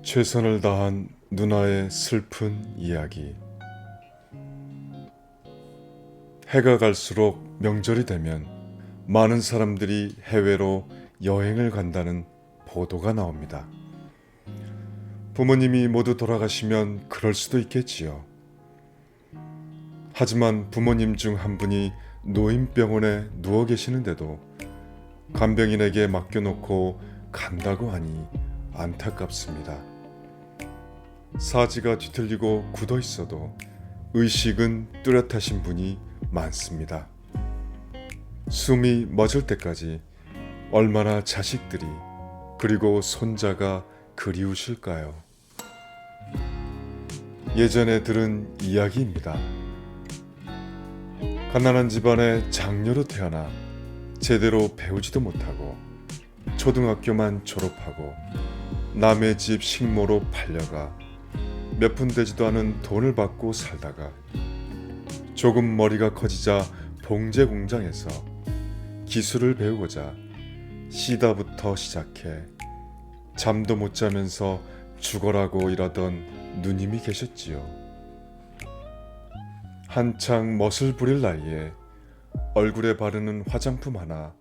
최선을 다한 누나의 슬픈 이야기. 해가 갈수록 명절이 되면 많은 사람들이 해외로 여행을 간다는 보도가 나옵니다. 부모님이 모두 돌아가시면 그럴 수도 있겠지요. 하지만 부모님 중 한 분이 노인병원에 누워 계시는데도 간병인에게 맡겨놓고 간다고 하니 안타깝습니다. 사지가 뒤틀리고 굳어 있어도 의식은 뚜렷하신 분이 많습니다. 숨이 멎을 때까지 얼마나 자식들이 그리고 손자가 그리우실까요? 예전에 들은 이야기입니다. 가난한 집안의 장녀로 태어나 제대로 배우지도 못하고 초등학교만 졸업하고 남의 집 식모로 팔려가 몇 푼 되지도 않은 돈을 받고 살다가 조금 머리가 커지자 봉제 공장에서 기술을 배우고자 시다부터 시작해 잠도 못 자면서 죽어라고 일하던 누님이 계셨지요. 한창 멋을 부릴 나이에 얼굴에 바르는 화장품 하나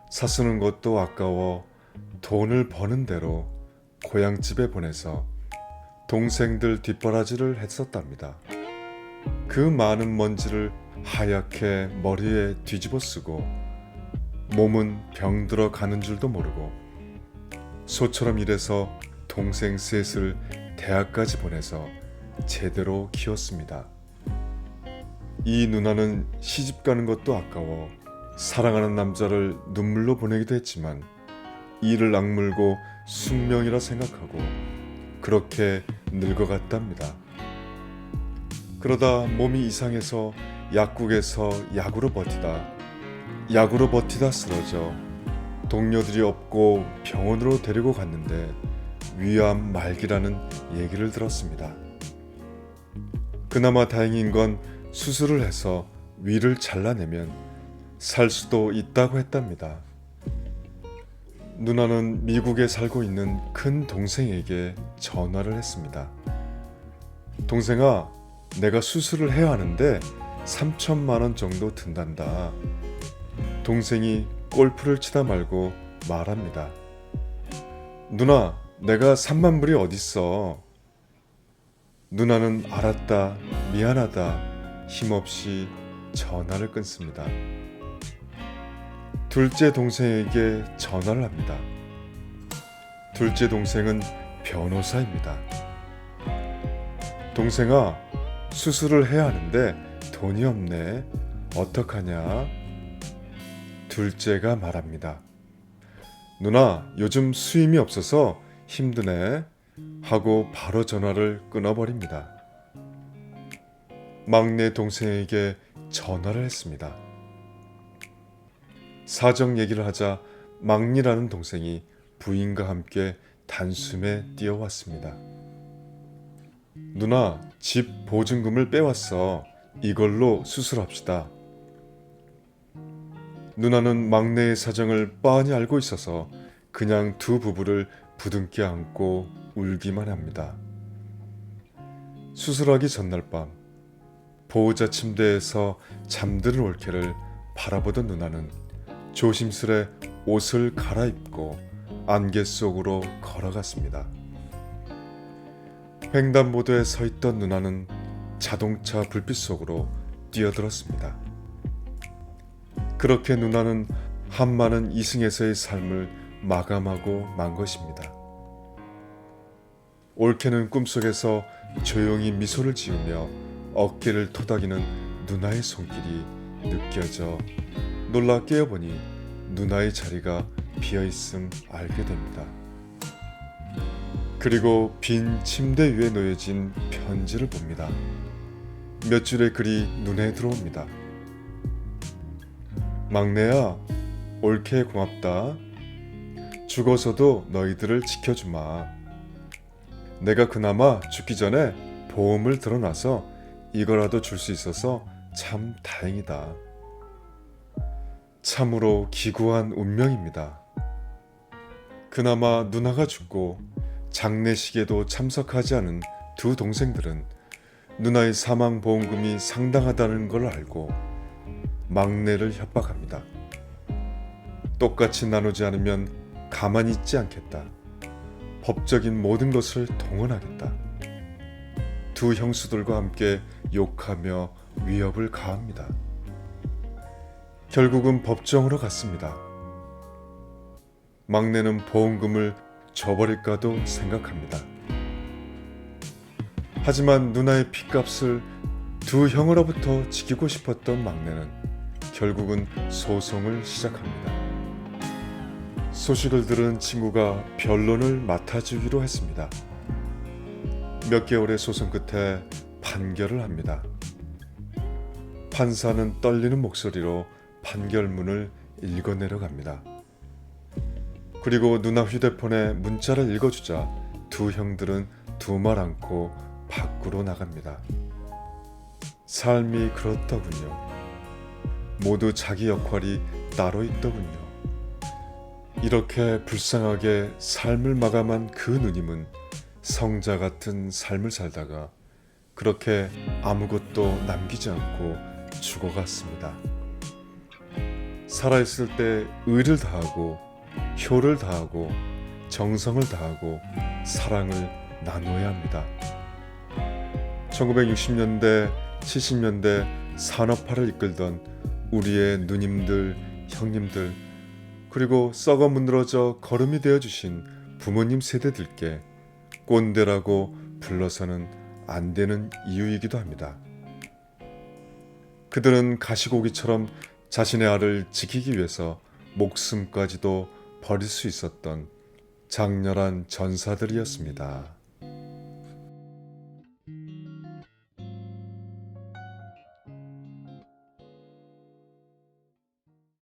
사쓰는 것도 아까워 돈을 버는 대로 고향집에 보내서 동생들 뒷바라지를 했었답니다. 그 많은 먼지를 하얗게 머리에 뒤집어 쓰고 몸은 병들어 가는 줄도 모르고 소처럼 일해서 동생 셋을 대학까지 보내서 제대로 키웠습니다. 이 누나는 시집 가는 것도 아까워 사랑하는 남자를 눈물로 보내기도 했지만 이를 악물고 숙명이라 생각하고 그렇게 늙어갔답니다. 그러다 몸이 이상해서 약국에서 약으로 버티다 쓰러져 동료들이 없고 병원으로 데리고 갔는데 위암 말기라는 얘기를 들었습니다. 그나마 다행인 건 수술을 해서 위를 잘라내면 살 수도 있다고 했답니다. 누나는 미국에 살고 있는 큰 동생에게 전화를 했습니다. 동생아, 내가 수술을 해야 하는데 3천만 원 정도 든단다. 동생이 골프를 치다 말고 말합니다. 누나, 내가 3만 불이 어딨어. 누나는 알았다, 미안하다 힘없이 전화를 끊습니다. 둘째 동생에게 전화를 합니다. 둘째 동생은 변호사입니다. 동생아, 수술을 해야 하는데 돈이 없네. 어떡하냐? 둘째가 말합니다. 누나, 요즘 수임이 없어서 힘드네. 하고 바로 전화를 끊어버립니다. 막내 동생에게 전화를 했습니다. 사정 얘기를 하자 막리라는 동생이 부인과 함께 단숨에 뛰어왔습니다. 누나, 집 보증금을 빼왔어. 이걸로 수술합시다. 누나는 막내의 사정을 뻔히 알고 있어서 그냥 두 부부를 부둥켜 안고 울기만 합니다. 수술하기 전날 밤 보호자 침대에서 잠드는 올케를 바라보던 누나는 조심스레 옷을 갈아입고 안개 속으로 걸어갔습니다. 횡단보도에 서 있던 누나는 자동차 불빛 속으로 뛰어들었습니다. 그렇게 누나는 한많은 이승에서의 삶을 마감하고 만 것입니다. 올케는 꿈속에서 조용히 미소를 지으며 어깨를 토닥이는 누나의 손길이 느껴져 놀라 깨어보니 누나의 자리가 비어있음 알게 됩니다. 그리고 빈 침대 위에 놓여진 편지를 봅니다. 몇 줄의 글이 눈에 들어옵니다. 막내야, 올케 고맙다. 죽어서도 너희들을 지켜주마. 내가 그나마 죽기 전에 보험을 들어놔서 이거라도 줄 수 있어서 참 다행이다. 참으로 기구한 운명입니다. 그나마 누나가 죽고 장례식에도 참석하지 않은 두 동생들은 누나의 사망 보험금이 상당하다는 걸 알고 막내를 협박합니다. 똑같이 나누지 않으면 가만히 있지 않겠다. 법적인 모든 것을 동원하겠다. 두 형수들과 함께 욕하며 위협을 가합니다. 결국은 법정으로 갔습니다. 막내는 보험금을 줘버릴까도 생각합니다. 하지만 누나의 핏값을 두 형으로부터 지키고 싶었던 막내는 결국은 소송을 시작합니다. 소식을 들은 친구가 변론을 맡아주기로 했습니다. 몇 개월의 소송 끝에 판결을 합니다. 판사는 떨리는 목소리로 판결문을 읽어내려갑니다. 그리고 누나 휴대폰에 문자를 읽어주자 두 형들은 두말 않고 밖으로 나갑니다. 삶이 그렇더군요. 모두 자기 역할이 따로 있더군요. 이렇게 불쌍하게 삶을 마감한 그 누님은 성자 같은 삶을 살다가 그렇게 아무것도 남기지 않고 죽어갔습니다. 살아있을 때 의를 다하고 효를 다하고 정성을 다하고 사랑을 나눠야 합니다. 1960년대, 70년대 산업화를 이끌던 우리의 누님들, 형님들, 그리고 썩어 문드러져 거름이 되어주신 부모님 세대들께 꼰대라고 불러서는 안 되는 이유이기도 합니다. 그들은 가시고기처럼 자신의 알을 지키기 위해서 목숨까지도 버릴 수 있었던 장렬한 전사들이었습니다.